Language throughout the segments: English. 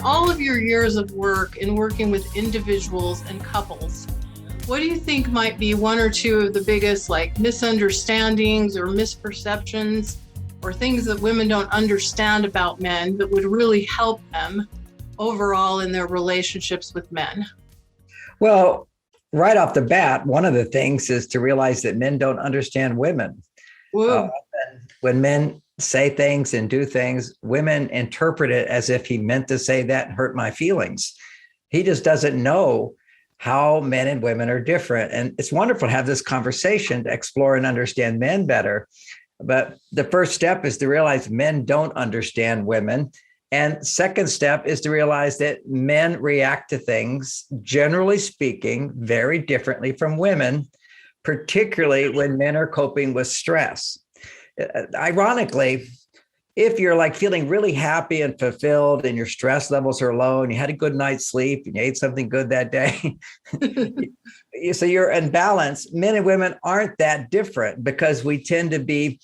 all of your years of work in working with individuals and couples, what do you think might be one or two of the biggest misunderstandings or misperceptions or things that women don't understand about men that would really help them overall in their relationships with men? Well, right off the bat, one of the things is to realize that men don't understand women. When men say things and do things, women interpret it as if he meant to say that and hurt my feelings. He just doesn't know how men and women are different. And it's wonderful to have this conversation to explore and understand men better. But the first step is to realize men don't understand women. And second step is to realize that men react to things, generally speaking, very differently from women, particularly when men are coping with stress. Ironically, if you're feeling really happy and fulfilled and your stress levels are low and you had a good night's sleep and you ate something good that day, so you're in balance. Men and women aren't that different because we tend to be,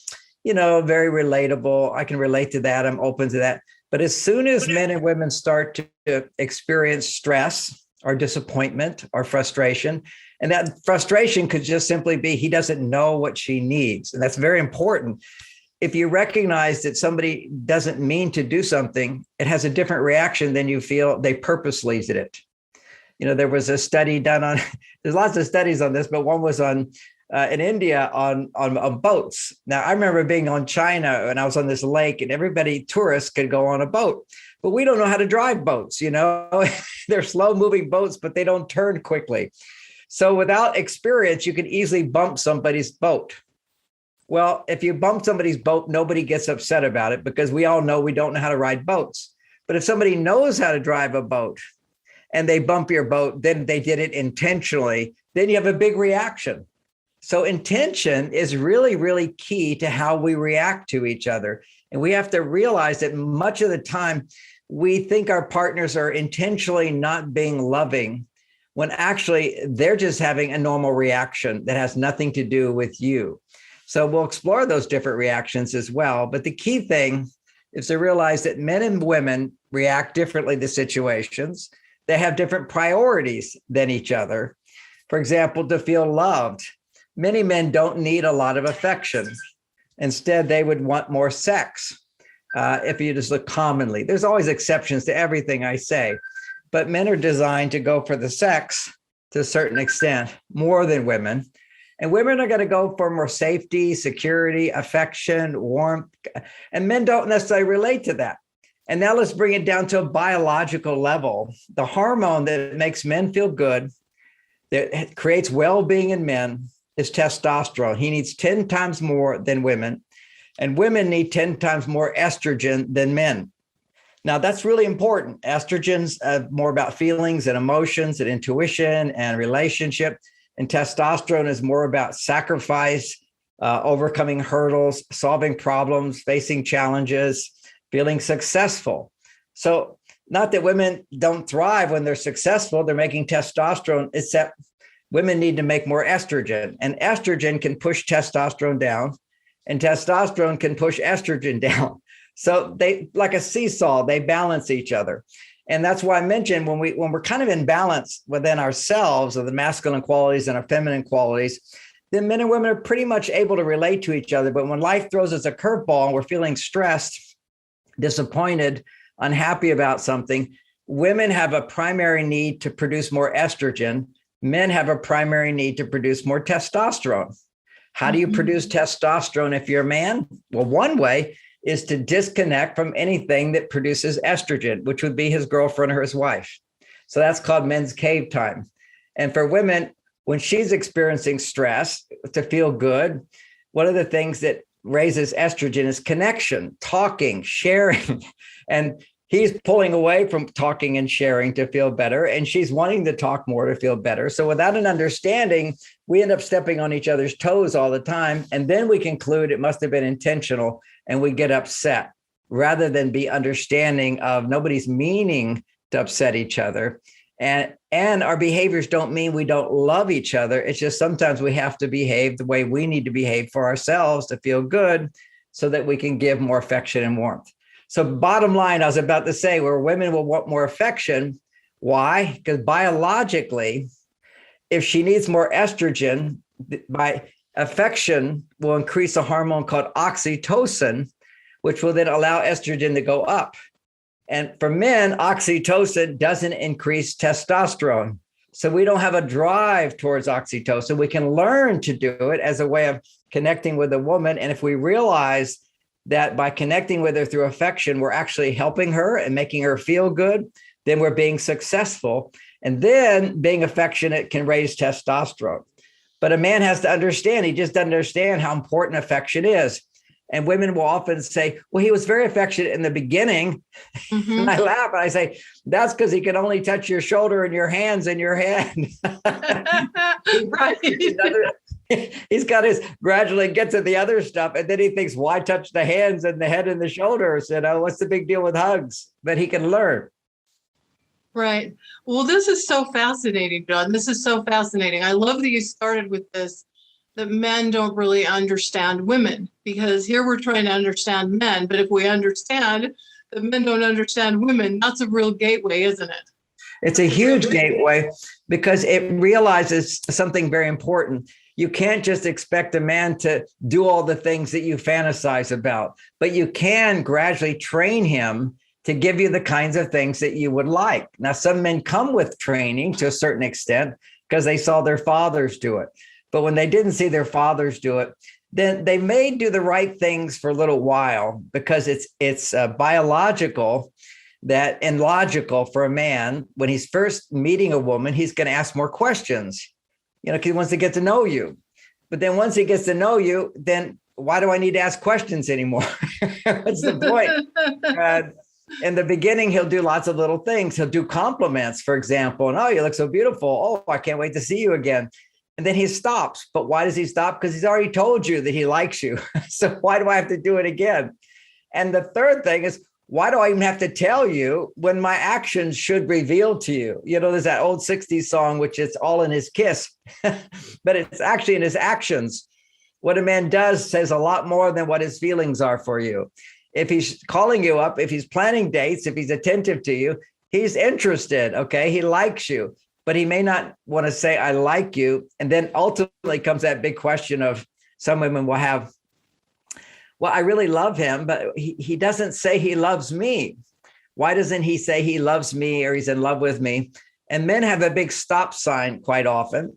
very relatable. I can relate to that. I'm open to that. But as soon as men and women start to experience stress or disappointment or frustration, and that frustration could just simply be he doesn't know what she needs. And that's very important. If you recognize that somebody doesn't mean to do something, it has a different reaction than you feel they purposely did it. There was a study done on, there's lots of studies on this, but one was on in India on boats. Now, I remember being on China and I was on this lake and tourists could go on a boat, but we don't know how to drive boats. They're slow moving boats, but they don't turn quickly. So without experience, you can easily bump somebody's boat. Well, if you bump somebody's boat, nobody gets upset about it because we all know we don't know how to ride boats. But if somebody knows how to drive a boat and they bump your boat, then they did it intentionally, then you have a big reaction. So intention is really, really key to how we react to each other. And we have to realize that much of the time we think our partners are intentionally not being loving when actually they're just having a normal reaction that has nothing to do with you. So we'll explore those different reactions as well. But the key thing is to realize that men and women react differently to situations. They have different priorities than each other. For example, to feel loved. Many men don't need a lot of affection. Instead, they would want more sex. If you just look commonly, there's always exceptions to everything I say, but men are designed to go for the sex to a certain extent, more than women. And women are going to go for more safety, security, affection, warmth, and men don't necessarily relate to that. And now let's bring it down to a biological level. The hormone that makes men feel good, that creates well-being in men, is testosterone. He needs 10 times more than women, and women need 10 times more estrogen than men. Now, that's really important. Estrogen's more about feelings and emotions and intuition and relationship, and testosterone is more about sacrifice, overcoming hurdles, solving problems, facing challenges, feeling successful. So not that women don't thrive when they're successful, they're making testosterone, except women need to make more estrogen, and estrogen can push testosterone down, and testosterone can push estrogen down. So they, like a seesaw, they balance each other. And that's why I mentioned when we're kind of in balance within ourselves of the masculine qualities and our feminine qualities, then men and women are pretty much able to relate to each other. But when life throws us a curveball and we're feeling stressed, disappointed, unhappy about something, women have a primary need to produce more estrogen. Men have a primary need to produce more testosterone. How do you produce testosterone if you're a man? Well, one way is to disconnect from anything that produces estrogen, which would be his girlfriend or his wife. So that's called men's cave time. And for women, when she's experiencing stress, to feel good, one of the things that raises estrogen is connection, talking, sharing. And he's pulling away from talking and sharing to feel better, and she's wanting to talk more to feel better. So without an understanding, we end up stepping on each other's toes all the time. And then we conclude it must have been intentional, and we get upset rather than be understanding of nobody's meaning to upset each other. And our behaviors don't mean we don't love each other. It's just sometimes we have to behave the way we need to behave for ourselves to feel good so that we can give more affection and warmth. So bottom line, I was about to say, where women will want more affection. Why? Because biologically, if she needs more estrogen, by affection will increase a hormone called oxytocin, which will then allow estrogen to go up. And for men, oxytocin doesn't increase testosterone. So we don't have a drive towards oxytocin. We can learn to do it as a way of connecting with a woman. And if we realize that by connecting with her through affection, we're actually helping her and making her feel good, then we're being successful. And then being affectionate can raise testosterone. But a man has to understand, he just doesn't understand how important affection is. And women will often say, well, he was very affectionate in the beginning. Mm-hmm. And I laugh and I say, that's because he can only touch your shoulder and your hands and your head. Right. He's got his gradually get to the other stuff. And then he thinks, why touch the hands and the head and the shoulders? What's the big deal with hugs? But he can learn. Right. Well, this is so fascinating, John. This is so fascinating. I love that you started with this, that men don't really understand women, because here we're trying to understand men. But if we understand that men don't understand women, that's a real gateway, isn't it? It's a huge gateway because it realizes something very important. You can't just expect a man to do all the things that you fantasize about, but you can gradually train him to give you the kinds of things that you would like. Now, some men come with training to a certain extent because they saw their fathers do it. But when they didn't see their fathers do it, then they may do the right things for a little while because it's biological that and logical for a man. When he's first meeting a woman, he's going to ask more questions, because he wants to get to know you. But then once he gets to know you, then why do I need to ask questions anymore? What's the point? In the beginning, he'll do lots of little things. He'll do compliments, for example. And, oh, you look so beautiful. Oh, I can't wait to see you again. And then he stops. But why does he stop? Because he's already told you that he likes you. So why do I have to do it again? And the third thing is, why do I even have to tell you when my actions should reveal to you? There's that old 60s song, which is all in his kiss, but it's actually in his actions. What a man does says a lot more than what his feelings are for you. If he's calling you up, if he's planning dates, if he's attentive to you, he's interested, okay? He likes you, but he may not want to say, I like you. And then ultimately comes that big question of some women will have, well, I really love him, but he doesn't say he loves me. Why doesn't he say he loves me or he's in love with me? And men have a big stop sign quite often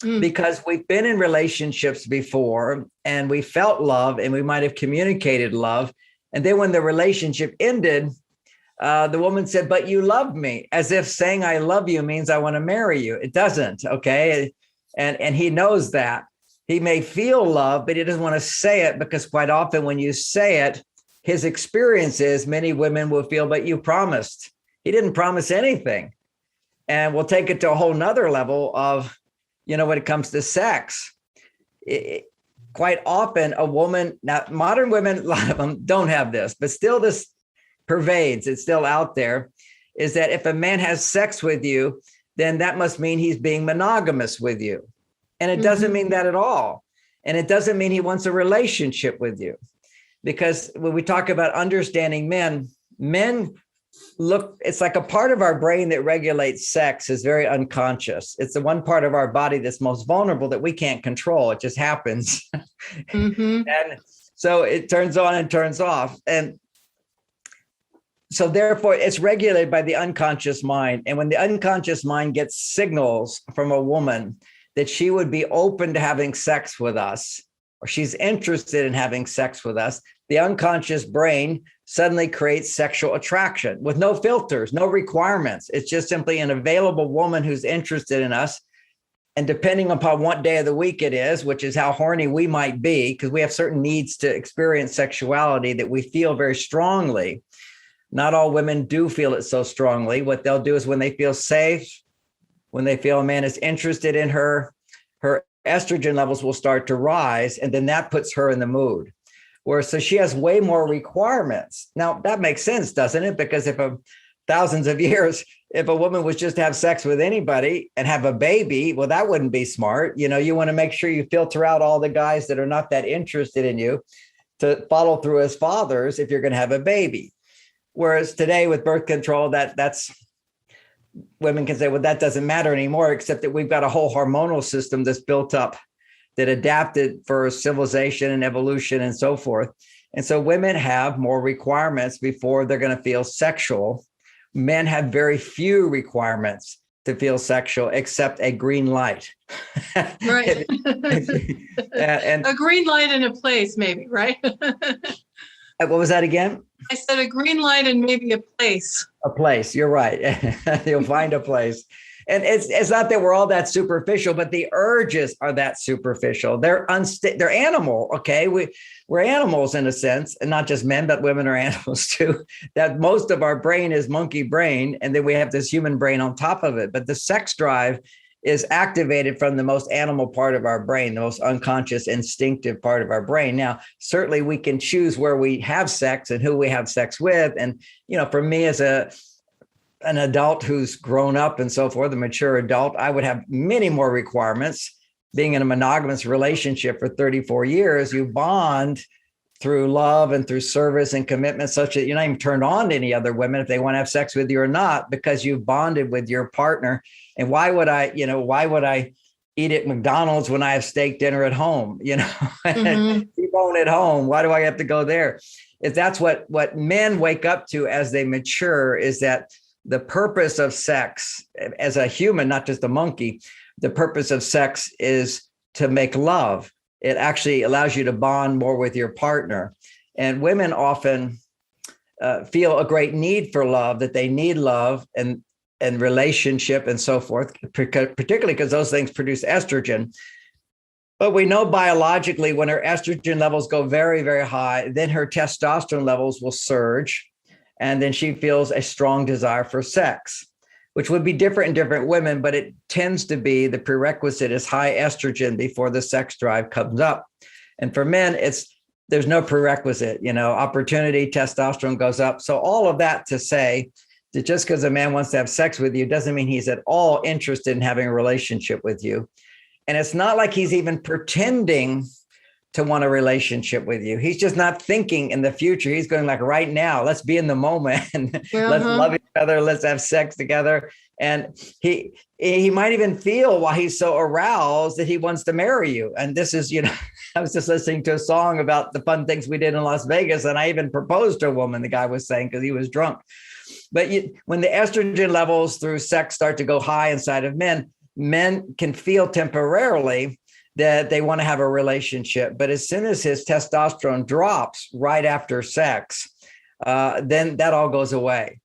because we've been in relationships before and we felt love and we might have communicated love. And then when the relationship ended, the woman said, but you love me, as if saying I love you means I want to marry you. It doesn't, okay? And he knows that. He may feel love, but he doesn't want to say it because quite often when you say it, his experience is many women will feel, but you promised. He didn't promise anything. And we'll take it to a whole nother level of, when it comes to sex. Quite often a woman, now modern women, a lot of them don't have this, but still this pervades, it's still out there, is that if a man has sex with you, then that must mean he's being monogamous with you. And it doesn't mean that at all. And it doesn't mean he wants a relationship with you. Because when we talk about understanding men look, it's like a part of our brain that regulates sex is very unconscious. It's the one part of our body that's most vulnerable that we can't control. It just happens. And so it turns on and turns off. And so therefore it's regulated by the unconscious mind. And when the unconscious mind gets signals from a woman that she would be open to having sex with us, or she's interested in having sex with us, the unconscious brain suddenly creates sexual attraction with no filters, no requirements. It's just simply an available woman who's interested in us. And depending upon what day of the week it is, which is how horny we might be, because we have certain needs to experience sexuality that we feel very strongly. Not all women do feel it so strongly. What they'll do is when they feel safe, when they feel a man is interested in her, her estrogen levels will start to rise, and then that puts her in the mood. Whereas, so she has way more requirements. Now, that makes sense, doesn't it? Because if thousands of years, if a woman was just to have sex with anybody and have a baby, well, that wouldn't be smart. You want to make sure you filter out all the guys that are not that interested in you to follow through as fathers if you're going to have a baby. Whereas today with birth control, that's women can say, well, that doesn't matter anymore, except that we've got a whole hormonal system that's built up that adapted for civilization and evolution and so forth. And so women have more requirements before they're going to feel sexual. Men have very few requirements to feel sexual, except a green light. Right. and a green light in a place, maybe, right? What was that again? I said a green light and maybe a place. A place. You're right. You'll find a place. And it's not that we're all that superficial, but the urges are that superficial. They're animal. Okay. We're animals in a sense, and not just men, but women are animals too. That most of our brain is monkey brain. And then we have this human brain on top of it. But the sex drive is activated from the most animal part of our brain, the most unconscious, instinctive part of our brain. Now, certainly we can choose where we have sex and who we have sex with. And, for me as an adult who's grown up and so forth, a mature adult, I would have many more requirements. Being in a monogamous relationship for 34 years, you bond through love and through service and commitment, such that you're not even turned on to any other women if they want to have sex with you or not, because you've bonded with your partner. And why would I eat at McDonald's when I have steak dinner at home? Mm-hmm. T-bone at home. Why do I have to go there? If that's what men wake up to as they mature, is that the purpose of sex as a human, not just a monkey, the purpose of sex is to make love. It actually allows you to bond more with your partner. And women often feel a great need for love, that they need love and relationship and so forth, particularly because those things produce estrogen. But we know biologically when her estrogen levels go very, very high, then her testosterone levels will surge. And then she feels a strong desire for sex, which would be different in different women, but it tends to be the prerequisite is high estrogen before the sex drive comes up. And for men, there's no prerequisite, opportunity, testosterone goes up. So all of that to say that just because a man wants to have sex with you doesn't mean he's at all interested in having a relationship with you. And it's not like he's even pretending to want a relationship with you. He's just not thinking in the future. He's going like right now, let's be in the moment and let's love each other. Let's have sex together. And he might even feel while he's so aroused that he wants to marry you. And this is, I was just listening to a song about the fun things we did in Las Vegas. And I even proposed to a woman, the guy was saying, because he was drunk. But when the estrogen levels through sex start to go high inside of men can feel temporarily that they want to have a relationship. But as soon as his testosterone drops right after sex, then that all goes away.